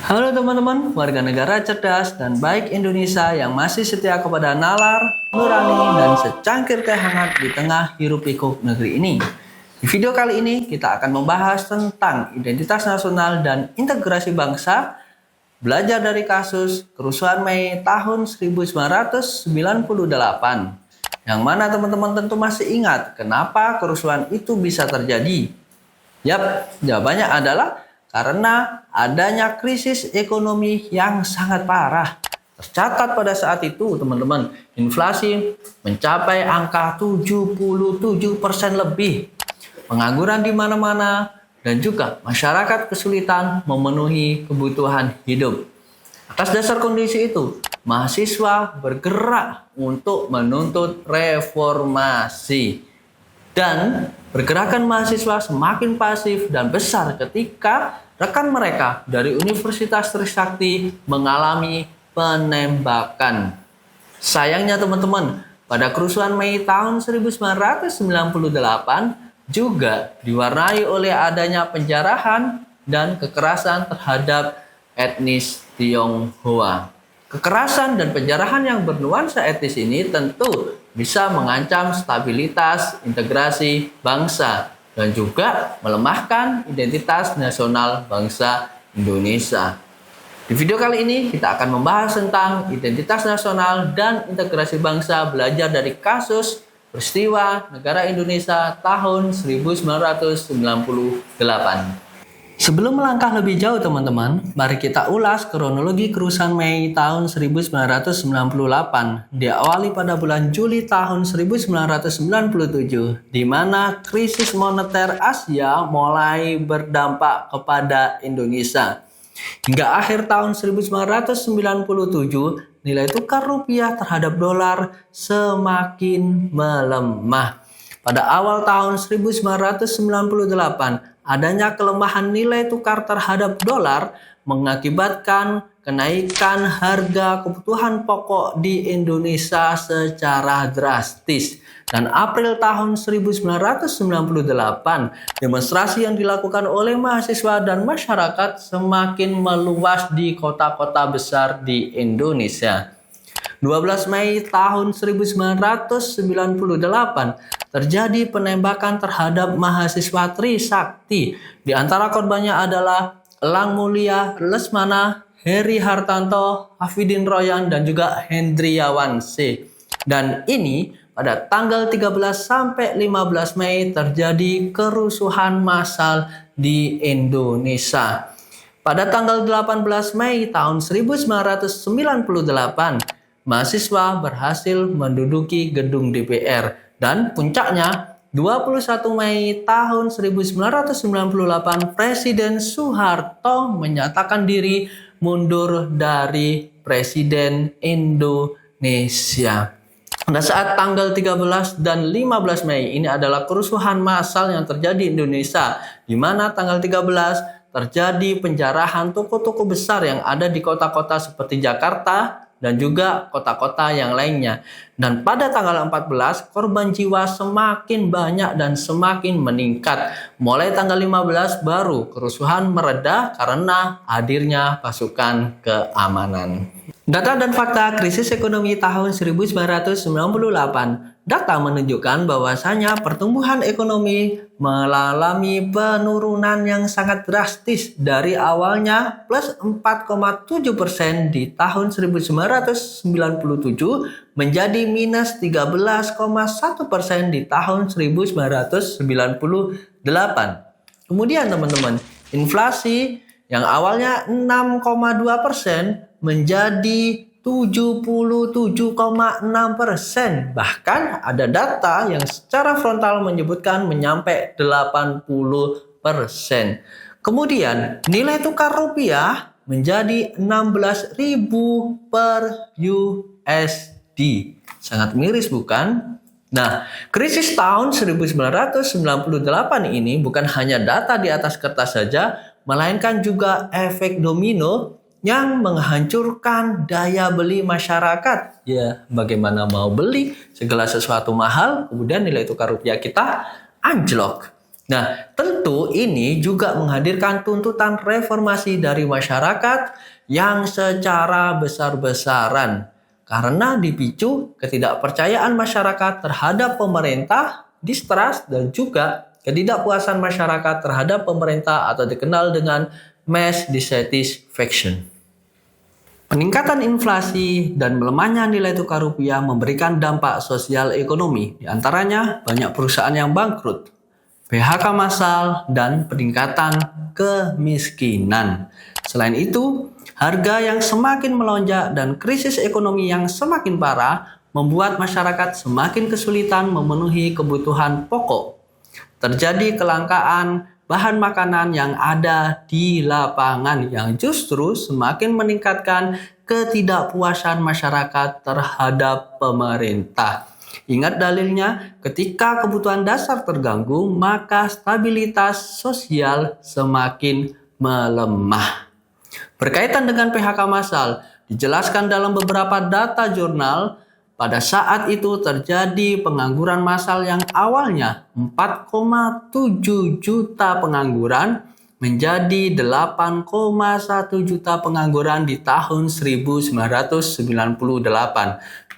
Halo teman-teman, warga negara cerdas dan baik Indonesia yang masih setia kepada nalar, nurani, dan secangkir teh hangat di tengah hiruk-pikuk negeri ini. Di video kali ini kita akan membahas tentang identitas nasional dan integrasi bangsa, belajar dari kasus kerusuhan Mei tahun 1998. Yang mana teman-teman tentu masih ingat kenapa kerusuhan itu bisa terjadi. Yap, jawabannya adalah karena adanya krisis ekonomi yang sangat parah. Tercatat pada saat itu, teman-teman, inflasi mencapai angka 77% lebih. Pengangguran di mana-mana dan juga masyarakat kesulitan memenuhi kebutuhan hidup. Atas dasar kondisi itu, mahasiswa bergerak untuk menuntut reformasi. Dan pergerakan mahasiswa semakin pasif dan besar ketika rekan mereka dari Universitas Trisakti mengalami penembakan. Sayangnya teman-teman, pada kerusuhan Mei tahun 1998 juga diwarnai oleh adanya penjarahan dan kekerasan terhadap etnis Tionghoa. Kekerasan dan penjarahan yang bernuansa etnis ini tentu bisa mengancam stabilitas integrasi bangsa dan juga melemahkan identitas nasional bangsa Indonesia. Di video kali ini kita akan membahas tentang identitas nasional dan integrasi bangsa belajar dari kasus peristiwa negara Indonesia tahun 1998. Sebelum melangkah lebih jauh teman-teman, mari kita ulas kronologi kerusuhan Mei tahun 1998. Diawali pada bulan Juli tahun 1997, di mana krisis moneter Asia mulai berdampak kepada Indonesia. Hingga akhir tahun 1997, nilai tukar rupiah terhadap dolar semakin melemah. Pada awal tahun 1998, adanya kelemahan nilai tukar terhadap dolar mengakibatkan kenaikan harga kebutuhan pokok di Indonesia secara drastis. Dan April tahun 1998, demonstrasi yang dilakukan oleh mahasiswa dan masyarakat semakin meluas di kota-kota besar di Indonesia. 12 Mei tahun 1998 terjadi penembakan terhadap mahasiswa Trisakti. Di antara korbannya adalah Elang Mulia, Lesmana, Heri Hartanto, Hafidin Royan, dan juga Hendriawan C. Dan ini pada tanggal 13 sampai 15 Mei terjadi kerusuhan massal di Indonesia. Pada tanggal 18 Mei tahun 1998, mahasiswa berhasil menduduki gedung DPR. Dan puncaknya, 21 Mei tahun 1998, Presiden Soeharto menyatakan diri mundur dari Presiden Indonesia. Pada saat tanggal 13 dan 15 Mei, ini adalah kerusuhan massal yang terjadi di Indonesia, di mana tanggal 13 terjadi penjarahan toko-toko besar yang ada di kota-kota seperti Jakarta dan juga kota-kota yang lainnya. Dan pada tanggal 14, korban jiwa semakin banyak dan semakin meningkat. Mulai tanggal 15 baru kerusuhan mereda karena hadirnya pasukan keamanan. Data dan fakta krisis ekonomi tahun 1998. Data menunjukkan bahwasanya pertumbuhan ekonomi mengalami penurunan yang sangat drastis dari awalnya plus 4,7% di tahun 1997 menjadi minus 13,1% di tahun 1998. Kemudian teman-teman, inflasi yang awalnya 6,2% menjadi 77,6%. Bahkan ada data yang secara frontal menyebutkan menyampai 80%. Kemudian nilai tukar rupiah menjadi 16.000 per USD. Sangat miris bukan? Nah, krisis tahun 1998 ini bukan hanya data di atas kertas saja, melainkan juga efek domino yang menghancurkan daya beli masyarakat. Ya, bagaimana mau beli segala sesuatu mahal, kemudian nilai tukar rupiah kita anjlok. Nah, tentu ini juga menghadirkan tuntutan reformasi dari masyarakat yang secara besar-besaran karena dipicu ketidakpercayaan masyarakat terhadap pemerintah, distrust, dan juga ketidakpuasan masyarakat terhadap pemerintah atau dikenal dengan mass dissatisfaction. Peningkatan inflasi dan melemahnya nilai tukar rupiah memberikan dampak sosial ekonomi, di antaranya banyak perusahaan yang bangkrut, PHK massal, dan peningkatan kemiskinan. Selain itu, harga yang semakin melonjak dan krisis ekonomi yang semakin parah membuat masyarakat semakin kesulitan memenuhi kebutuhan pokok. Terjadi kelangkaan bahan makanan yang ada di lapangan yang justru semakin meningkatkan ketidakpuasan masyarakat terhadap pemerintah. Ingat dalilnya, ketika kebutuhan dasar terganggu, maka stabilitas sosial semakin melemah. Berkaitan dengan PHK massal, dijelaskan dalam beberapa data jurnal, pada saat itu terjadi pengangguran massal yang awalnya 4,7 juta pengangguran menjadi 8,1 juta pengangguran di tahun 1998.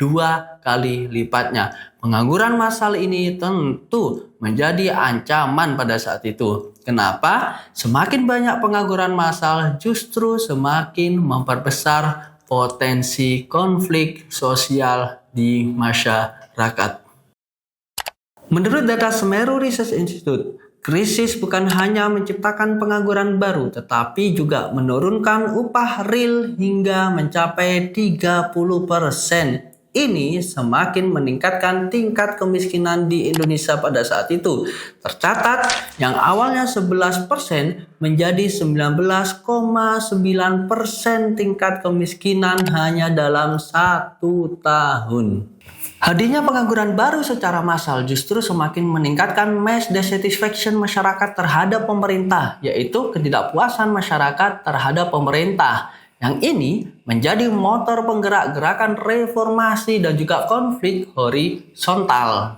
2 kali lipatnya. Pengangguran massal ini tentu menjadi ancaman pada saat itu. Kenapa? Semakin banyak pengangguran massal justru semakin memperbesar potensi konflik sosial di masyarakat. Menurut data Semeru Research Institute, krisis bukan hanya menciptakan pengangguran baru, tetapi juga menurunkan upah real hingga mencapai 30%. Ini semakin meningkatkan tingkat kemiskinan di Indonesia pada saat itu. Tercatat yang awalnya 11% menjadi 19,9% tingkat kemiskinan hanya dalam 1 tahun. Hadirnya pengangguran baru secara massal justru semakin meningkatkan mass dissatisfaction masyarakat terhadap pemerintah, yaitu ketidakpuasan masyarakat terhadap pemerintah. Yang ini menjadi motor penggerak gerakan reformasi dan juga konflik horizontal.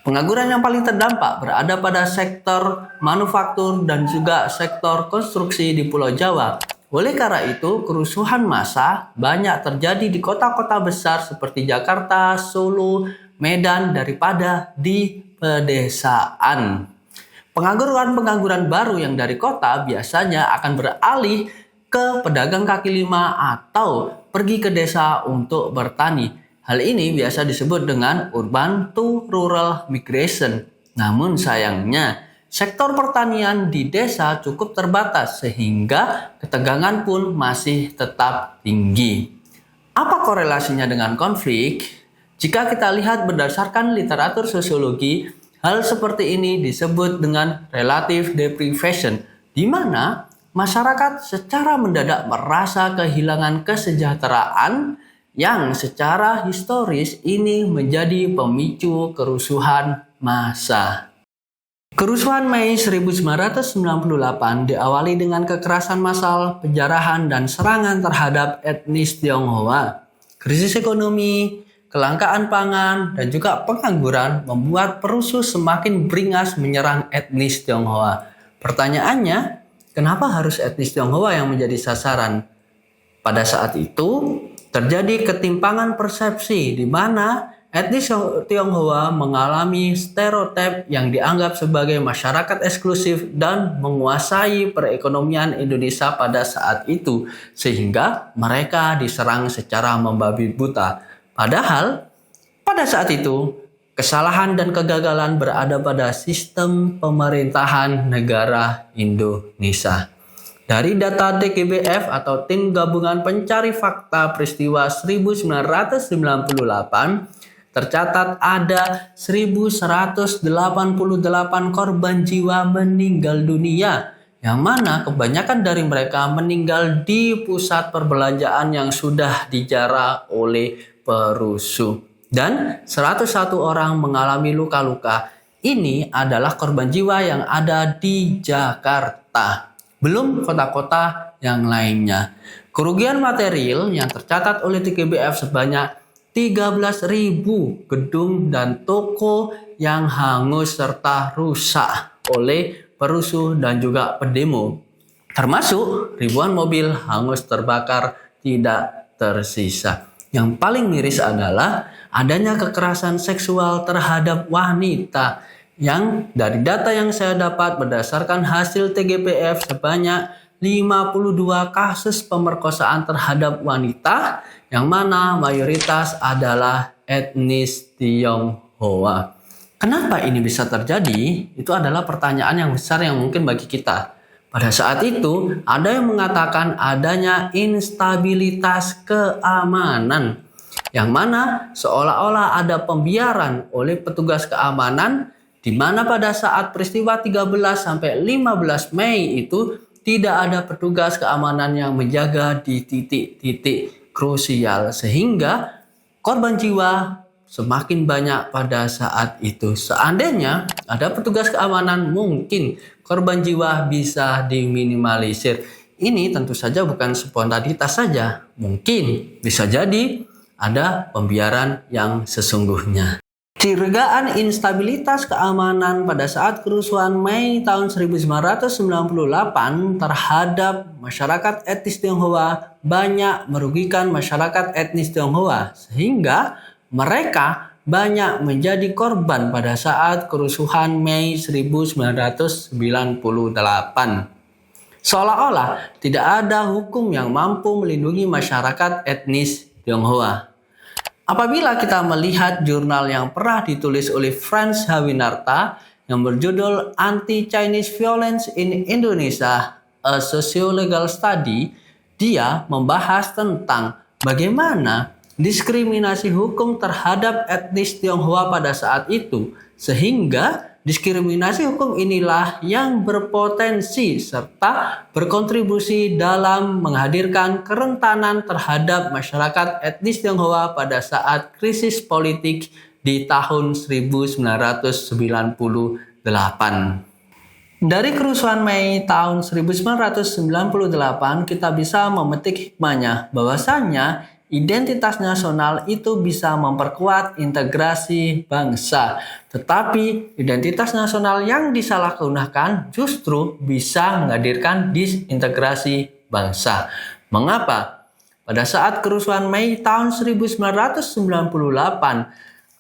Pengangguran yang paling terdampak berada pada sektor manufaktur dan juga sektor konstruksi di Pulau Jawa. Oleh karena itu, kerusuhan massa banyak terjadi di kota-kota besar seperti Jakarta, Solo, Medan daripada di pedesaan. Pengangguran baru yang dari kota biasanya akan beralih ke pedagang kaki lima atau pergi ke desa untuk bertani. Hal ini biasa disebut dengan urban to rural migration. Namun sayangnya, sektor pertanian di desa cukup terbatas sehingga ketegangan pun masih tetap tinggi. Apa korelasinya dengan konflik? Jika kita lihat berdasarkan literatur sosiologi, hal seperti ini disebut dengan relative deprivation, di mana masyarakat secara mendadak merasa kehilangan kesejahteraan yang secara historis ini menjadi pemicu kerusuhan massa. Kerusuhan Mei 1998 diawali dengan kekerasan massal, penjarahan, dan serangan terhadap etnis Tionghoa. Krisis ekonomi, kelangkaan pangan, dan juga pengangguran membuat perusuh semakin beringas menyerang etnis Tionghoa. Pertanyaannya, kenapa harus etnis Tionghoa yang menjadi sasaran? Pada saat itu, terjadi ketimpangan persepsi di mana etnis Tionghoa mengalami stereotip yang dianggap sebagai masyarakat eksklusif dan menguasai perekonomian Indonesia pada saat itu, sehingga mereka diserang secara membabi buta. Padahal, pada saat itu, kesalahan dan kegagalan berada pada sistem pemerintahan negara Indonesia. Dari data TGBF atau Tim Gabungan Pencari Fakta Peristiwa 1998, tercatat ada 1.188 korban jiwa meninggal dunia, yang mana kebanyakan dari mereka meninggal di pusat perbelanjaan yang sudah dijarah oleh perusuh. Dan 101 orang mengalami luka-luka. Ini adalah korban jiwa yang ada di Jakarta. Belum kota-kota yang lainnya. Kerugian material yang tercatat oleh TGBF sebanyak 13.000 gedung dan toko yang hangus serta rusak. oleh perusuh dan juga pendemo. Termasuk ribuan mobil hangus terbakar tidak tersisa. Yang paling miris adalah adanya kekerasan seksual terhadap wanita yang dari data yang saya dapat berdasarkan hasil TGPF sebanyak 52 kasus pemerkosaan terhadap wanita yang mana mayoritas adalah etnis Tionghoa. Kenapa ini bisa terjadi? Itu adalah pertanyaan yang besar yang mungkin bagi kita. Pada saat itu, ada yang mengatakan adanya instabilitas keamanan, yang mana seolah-olah ada pembiaran oleh petugas keamanan, di mana pada saat peristiwa 13 sampai 15 Mei itu tidak ada petugas keamanan yang menjaga di titik-titik krusial, sehingga korban jiwa semakin banyak pada saat itu. Seandainya ada petugas keamanan, mungkin korban jiwa bisa diminimalisir. Ini tentu saja bukan spontanitas saja. Mungkin bisa jadi ada pembiaran yang sesungguhnya. Curigaan instabilitas keamanan pada saat kerusuhan Mei tahun 1998 terhadap masyarakat etnis Tionghoa banyak merugikan masyarakat etnis Tionghoa, sehingga mereka banyak menjadi korban pada saat kerusuhan Mei 1998. Seolah-olah tidak ada hukum yang mampu melindungi masyarakat etnis Tionghoa. Apabila kita melihat jurnal yang pernah ditulis oleh Franz Hawinarta yang berjudul Anti-Chinese Violence in Indonesia, A Socio-Legal Study, dia membahas tentang bagaimana diskriminasi hukum terhadap etnis Tionghoa pada saat itu, sehingga diskriminasi hukum inilah yang berpotensi serta berkontribusi dalam menghadirkan kerentanan terhadap masyarakat etnis Tionghoa pada saat krisis politik di tahun 1998. Dari kerusuhan Mei tahun 1998 kita bisa memetik hikmahnya bahwasannya identitas nasional itu bisa memperkuat integrasi bangsa. Tetapi identitas nasional yang disalahgunakan justru bisa menghadirkan disintegrasi bangsa. Mengapa? Pada saat kerusuhan Mei tahun 1998,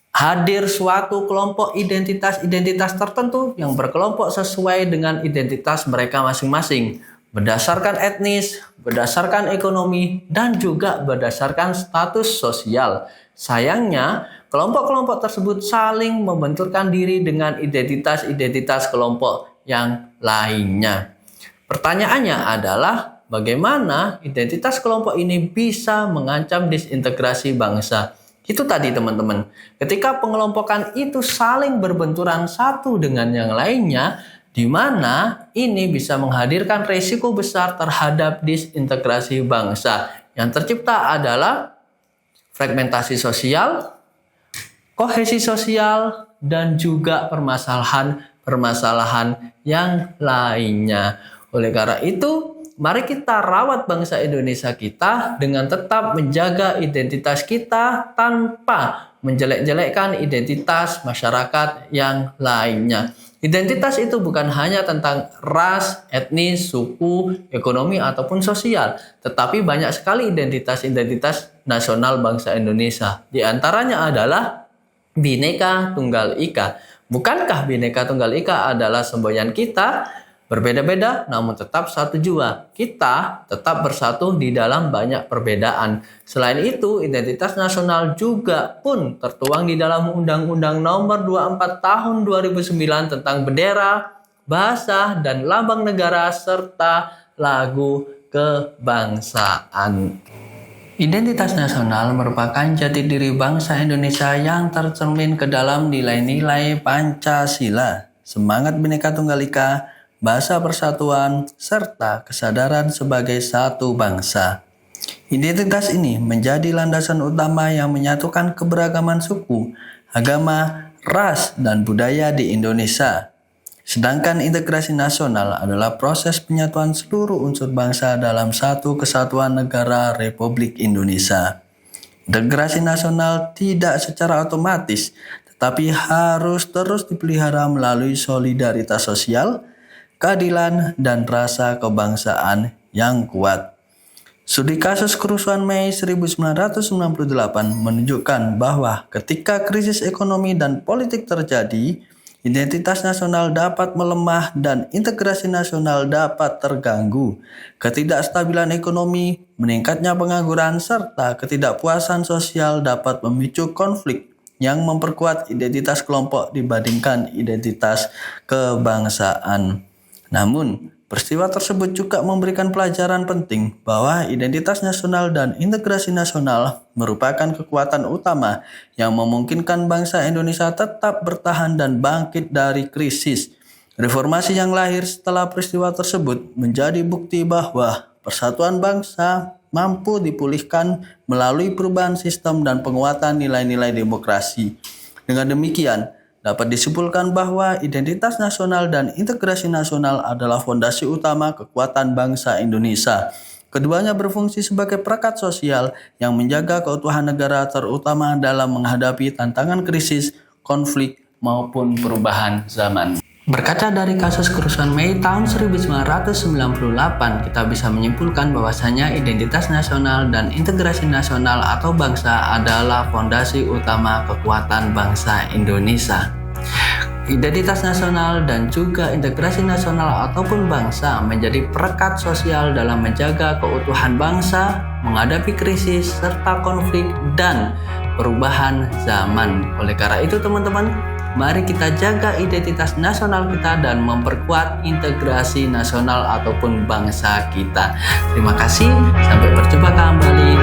hadir suatu kelompok identitas tertentu yang berkelompok sesuai dengan identitas mereka masing-masing. Berdasarkan etnis, berdasarkan ekonomi, dan juga berdasarkan status sosial. Sayangnya, kelompok-kelompok tersebut saling membenturkan diri dengan identitas-identitas kelompok yang lainnya. Pertanyaannya adalah, bagaimana identitas kelompok ini bisa mengancam disintegrasi bangsa? Itu tadi teman-teman, ketika pengelompokan itu saling berbenturan satu dengan yang lainnya, di mana ini bisa menghadirkan resiko besar terhadap disintegrasi bangsa. Yang tercipta adalah fragmentasi sosial, kohesi sosial, dan juga permasalahan yang lainnya. Oleh karena itu, mari kita rawat bangsa Indonesia kita dengan tetap menjaga identitas kita tanpa menjelek-jelekkan identitas masyarakat yang lainnya. Identitas itu bukan hanya tentang ras, etnis, suku, ekonomi, ataupun sosial, tetapi banyak sekali identitas-identitas nasional bangsa Indonesia. Di antaranya adalah Bhinneka Tunggal Ika. Bukankah Bhinneka Tunggal Ika adalah semboyan kita? Berbeda-beda namun tetap satu jua. Kita tetap bersatu di dalam banyak perbedaan. Selain itu, identitas nasional juga pun tertuang di dalam Undang-Undang Nomor 24 Tahun 2009 tentang bendera, bahasa, dan lambang negara serta lagu kebangsaan. Identitas nasional merupakan jati diri bangsa Indonesia yang tercermin ke dalam nilai-nilai Pancasila, semangat Bhinneka Tunggal Ika, bahasa persatuan, serta kesadaran sebagai satu bangsa. Identitas ini menjadi landasan utama yang menyatukan keberagaman suku, agama, ras, dan budaya di Indonesia. Sedangkan integrasi nasional adalah proses penyatuan seluruh unsur bangsa dalam satu kesatuan negara Republik Indonesia. Integrasi nasional tidak secara otomatis, tapi harus terus dipelihara melalui solidaritas sosial, keadilan, dan rasa kebangsaan yang kuat. Studi kasus kerusuhan Mei 1998 menunjukkan bahwa ketika krisis ekonomi dan politik terjadi, identitas nasional dapat melemah dan integrasi nasional dapat terganggu. Ketidakstabilan ekonomi, meningkatnya pengangguran, serta ketidakpuasan sosial dapat memicu konflik yang memperkuat identitas kelompok dibandingkan identitas kebangsaan. Namun, peristiwa tersebut juga memberikan pelajaran penting bahwa identitas nasional dan integrasi nasional merupakan kekuatan utama yang memungkinkan bangsa Indonesia tetap bertahan dan bangkit dari krisis. Reformasi yang lahir setelah peristiwa tersebut menjadi bukti bahwa persatuan bangsa mampu dipulihkan melalui perubahan sistem dan penguatan nilai-nilai demokrasi. Dengan demikian, dapat disimpulkan bahwa identitas nasional dan integrasi nasional adalah fondasi utama kekuatan bangsa Indonesia. Keduanya berfungsi sebagai perekat sosial yang menjaga keutuhan negara terutama dalam menghadapi tantangan krisis, konflik, maupun perubahan zaman. Berkaca dari kasus kerusuhan Mei tahun 1998, kita bisa menyimpulkan bahwasanya identitas nasional dan integrasi nasional atau bangsa adalah fondasi utama kekuatan bangsa Indonesia. Identitas nasional dan juga integrasi nasional ataupun bangsa menjadi perekat sosial dalam menjaga keutuhan bangsa, menghadapi krisis serta konflik dan perubahan zaman. Oleh karena itu teman-teman, mari kita jaga identitas nasional kita dan memperkuat integrasi nasional ataupun bangsa kita. Terima kasih, sampai berjumpa kembali